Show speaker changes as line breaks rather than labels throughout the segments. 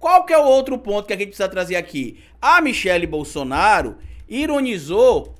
Qual que é o outro ponto que a gente precisa trazer aqui? A Michelle Bolsonaro ironizou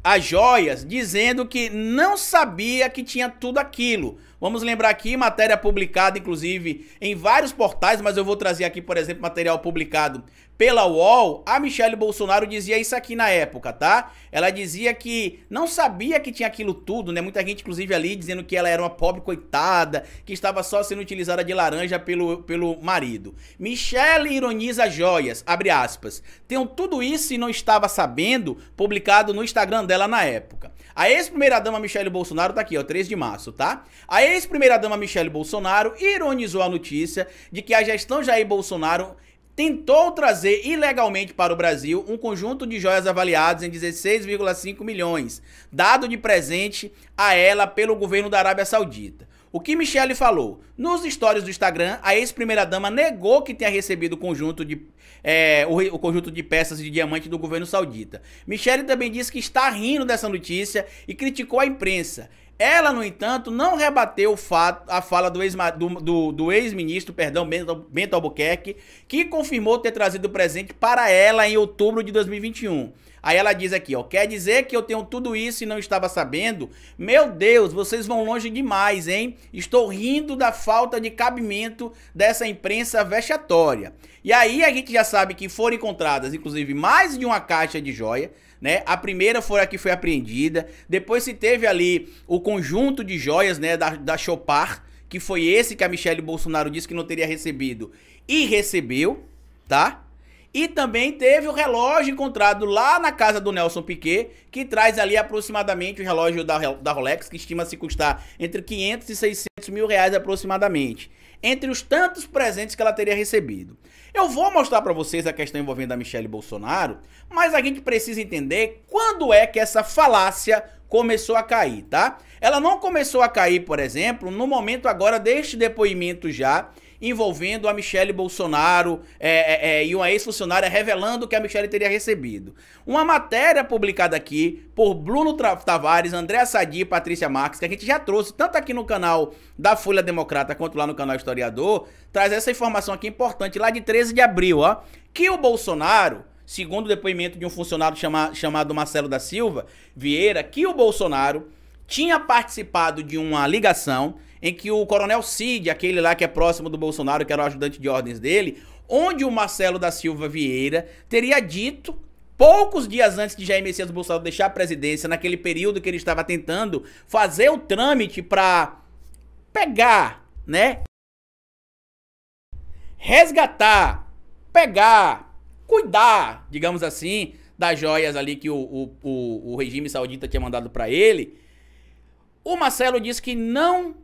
as joias, dizendo que não sabia que tinha tudo aquilo. Vamos lembrar aqui, matéria publicada, inclusive, em vários portais, mas eu vou trazer aqui, por exemplo, material publicado pela UOL. A Michelle Bolsonaro dizia isso aqui na época, tá? Ela dizia que não sabia que tinha aquilo tudo, né? Muita gente, inclusive, ali dizendo que ela era uma pobre coitada, que estava só sendo utilizada de laranja pelo marido. Michelle ironiza joias, abre aspas. Tenho tudo isso e não estava sabendo, publicado no Instagram dela na época. A ex-primeira-dama Michelle Bolsonaro tá aqui, ó, 3 de março, tá? A ex-primeira-dama Michelle Bolsonaro ironizou a notícia de que a gestão Jair Bolsonaro tentou trazer ilegalmente para o Brasil um conjunto de joias avaliados em 16,5 milhões, dado de presente a ela pelo governo da Arábia Saudita. O que Michelle falou? Nos stories do Instagram, a ex-primeira-dama negou que tenha recebido o conjunto de peças de diamante do governo saudita. Michelle também disse que está rindo dessa notícia e criticou a imprensa. Ela, no entanto, não rebateu a fala do ex-ministro, Bento Albuquerque, que confirmou ter trazido o presente para ela em outubro de 2021. Aí ela diz aqui, ó, quer dizer que eu tenho tudo isso e não estava sabendo? Meu Deus, vocês vão longe demais, hein? Estou rindo da falta de cabimento dessa imprensa vexatória. E aí a gente já sabe que foram encontradas, inclusive, mais de uma caixa de joia, né? A primeira foi a que foi apreendida, depois se teve ali o conjunto de joias, né, da Chopard, que foi esse que a Michelle Bolsonaro disse que não teria recebido e recebeu, tá? E também teve o relógio encontrado lá na casa do Nelson Piquet, que traz ali aproximadamente o relógio da Rolex, que estima-se custar entre 500 e 600 mil reais aproximadamente, entre os tantos presentes que ela teria recebido. Eu vou mostrar para vocês a questão envolvendo a Michelle Bolsonaro, mas a gente precisa entender quando é que essa falácia começou a cair, tá? Ela não começou a cair, por exemplo, no momento agora deste depoimento já, envolvendo a Michelle Bolsonaro e uma ex-funcionária revelando que a Michelle teria recebido. Uma matéria publicada aqui por Bruno Tavares, André Sadi e Patrícia Marques, que a gente já trouxe tanto aqui no canal da Folha Democrata quanto lá no canal Historiador, traz essa informação aqui importante lá de 13 de abril, ó, que o Bolsonaro, segundo o depoimento de um funcionário chamado Marcelo da Silva Vieira, que o Bolsonaro tinha participado de uma ligação em que o Coronel Cid, aquele lá que é próximo do Bolsonaro, que era o ajudante de ordens dele, onde o Marcelo da Silva Vieira teria dito, poucos dias antes de Jair Messias Bolsonaro deixar a presidência, naquele período que ele estava tentando fazer o trâmite para pegar, né, resgatar, pegar, cuidar, digamos assim, das joias ali que o regime saudita tinha mandado para ele. O Marcelo disse que não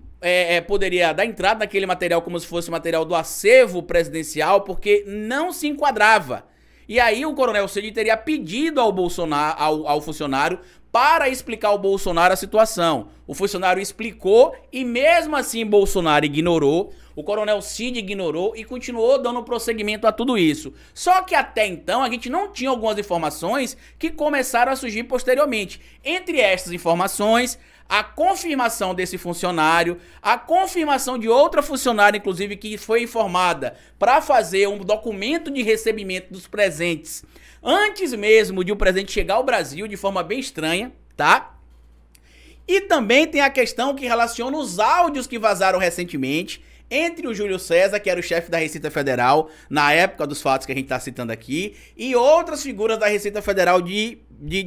poderia dar entrada naquele material como se fosse material do acervo presidencial, porque não se enquadrava. E aí o Coronel Cid teria pedido ao funcionário para explicar ao Bolsonaro a situação. O funcionário explicou e mesmo assim Bolsonaro ignorou, o Coronel Cid ignorou e continuou dando prosseguimento a tudo isso. Só que até então a gente não tinha algumas informações que começaram a surgir posteriormente. Entre estas informações, a confirmação desse funcionário, a confirmação de outra funcionária, inclusive, que foi informada para fazer um documento de recebimento dos presentes antes mesmo de o presente chegar ao Brasil, de forma bem estranha, tá? E também tem a questão que relaciona os áudios que vazaram recentemente entre o Júlio César, que era o chefe da Receita Federal, na época dos fatos que a gente está citando aqui, e outras figuras da Receita Federal de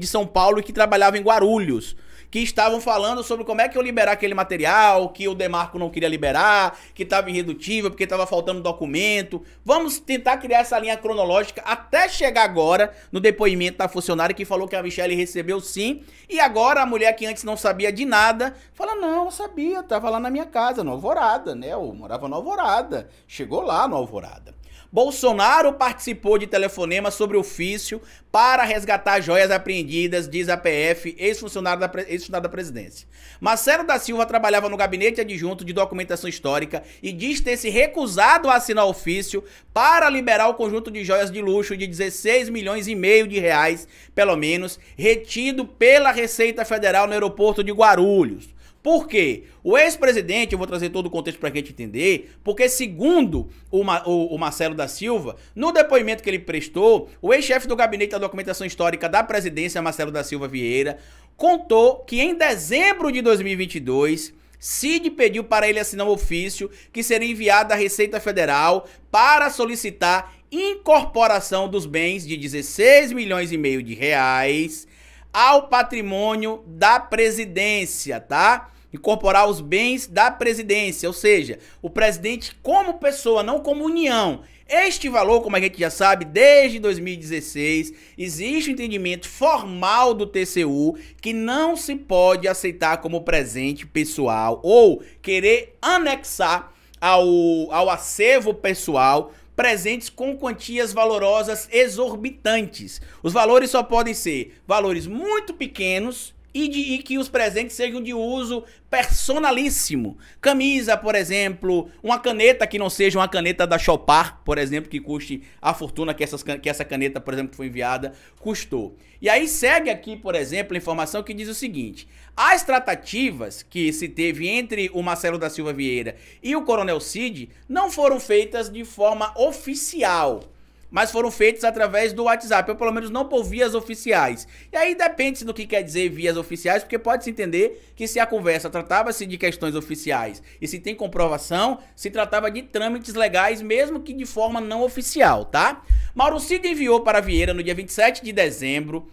São Paulo que trabalhavam em Guarulhos, que estavam falando sobre como é que eu liberar aquele material, que o Demarco não queria liberar, que estava irredutível, porque estava faltando documento. Vamos tentar criar essa linha cronológica até chegar agora no depoimento da funcionária que falou que a Michelle recebeu sim, e agora a mulher que antes não sabia de nada, fala, não, eu sabia, estava lá na minha casa, no Alvorada, né, eu morava no Alvorada, chegou lá no Alvorada. Bolsonaro participou de telefonema sobre ofício para resgatar joias apreendidas, diz a PF, ex-funcionário da presidência. Marcelo da Silva trabalhava no gabinete adjunto de documentação histórica e diz ter se recusado a assinar ofício para liberar o conjunto de joias de luxo de 16 milhões e meio de reais, pelo menos, retido pela Receita Federal no aeroporto de Guarulhos. Por quê? O ex-presidente, eu vou trazer todo o contexto para a gente entender, porque segundo o Marcelo da Silva, no depoimento que ele prestou, o ex-chefe do Gabinete da Documentação Histórica da Presidência, Marcelo da Silva Vieira, contou que em dezembro de 2022, Cid pediu para ele assinar um ofício que seria enviado à Receita Federal para solicitar incorporação dos bens de 16 milhões e meio de reais ao patrimônio da presidência, tá? Incorporar os bens da presidência, ou seja, o presidente como pessoa, não como união. Este valor, como a gente já sabe, desde 2016, existe um entendimento formal do TCU que não se pode aceitar como presente pessoal ou querer anexar ao acervo pessoal presentes com quantias valorosas exorbitantes. Os valores só podem ser valores muito pequenos e que os presentes sejam de uso personalíssimo. Camisa, por exemplo, uma caneta que não seja uma caneta da Chopar, por exemplo, que custe a fortuna que essa caneta, por exemplo, que foi enviada, custou. E aí segue aqui, por exemplo, a informação que diz o seguinte: as tratativas que se teve entre o Marcelo da Silva Vieira e o Coronel Cid não foram feitas de forma oficial, mas foram feitos através do WhatsApp, ou pelo menos não por vias oficiais. E aí depende do que quer dizer vias oficiais, porque pode-se entender que se a conversa tratava-se de questões oficiais e se tem comprovação, se tratava de trâmites legais, mesmo que de forma não oficial, tá? Mauro Cid enviou para Vieira no dia 27 de dezembro,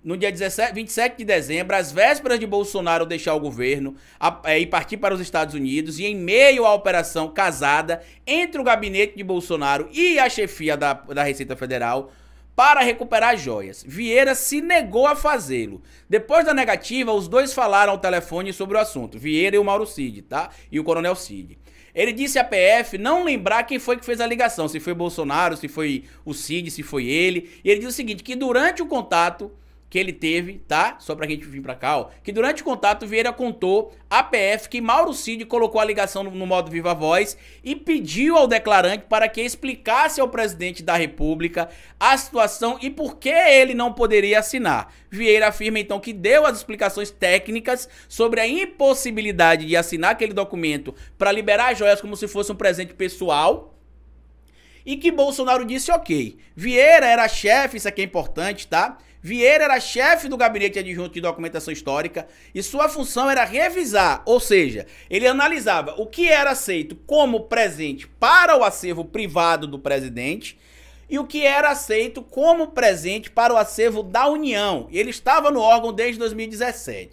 no dia 27 de dezembro, às vésperas de Bolsonaro deixar o governo e partir para os Estados Unidos, e em meio à operação casada entre o gabinete de Bolsonaro e a chefia da Receita Federal para recuperar joias. Vieira se negou a fazê-lo. Depois da negativa, os dois falaram ao telefone sobre o assunto, Vieira e o Mauro Cid, tá? E o Coronel Cid. Ele disse à PF não lembrar quem foi que fez a ligação, se foi Bolsonaro, se foi o Cid, se foi ele. E ele disse o seguinte, que durante o contato que ele teve, tá? Só pra gente vir pra cá, ó. Que durante o contato, Vieira contou à PF que Mauro Cid colocou a ligação no modo viva voz e pediu ao declarante para que explicasse ao presidente da República a situação e por que ele não poderia assinar. Vieira afirma então que deu as explicações técnicas sobre a impossibilidade de assinar aquele documento para liberar as joias como se fosse um presente pessoal, e que Bolsonaro disse ok. Vieira era chefe, isso aqui é importante, tá? Vieira era chefe do Gabinete Adjunto de Documentação Histórica e sua função era revisar, ou seja, ele analisava o que era aceito como presente para o acervo privado do presidente e o que era aceito como presente para o acervo da União. Ele estava no órgão desde 2017.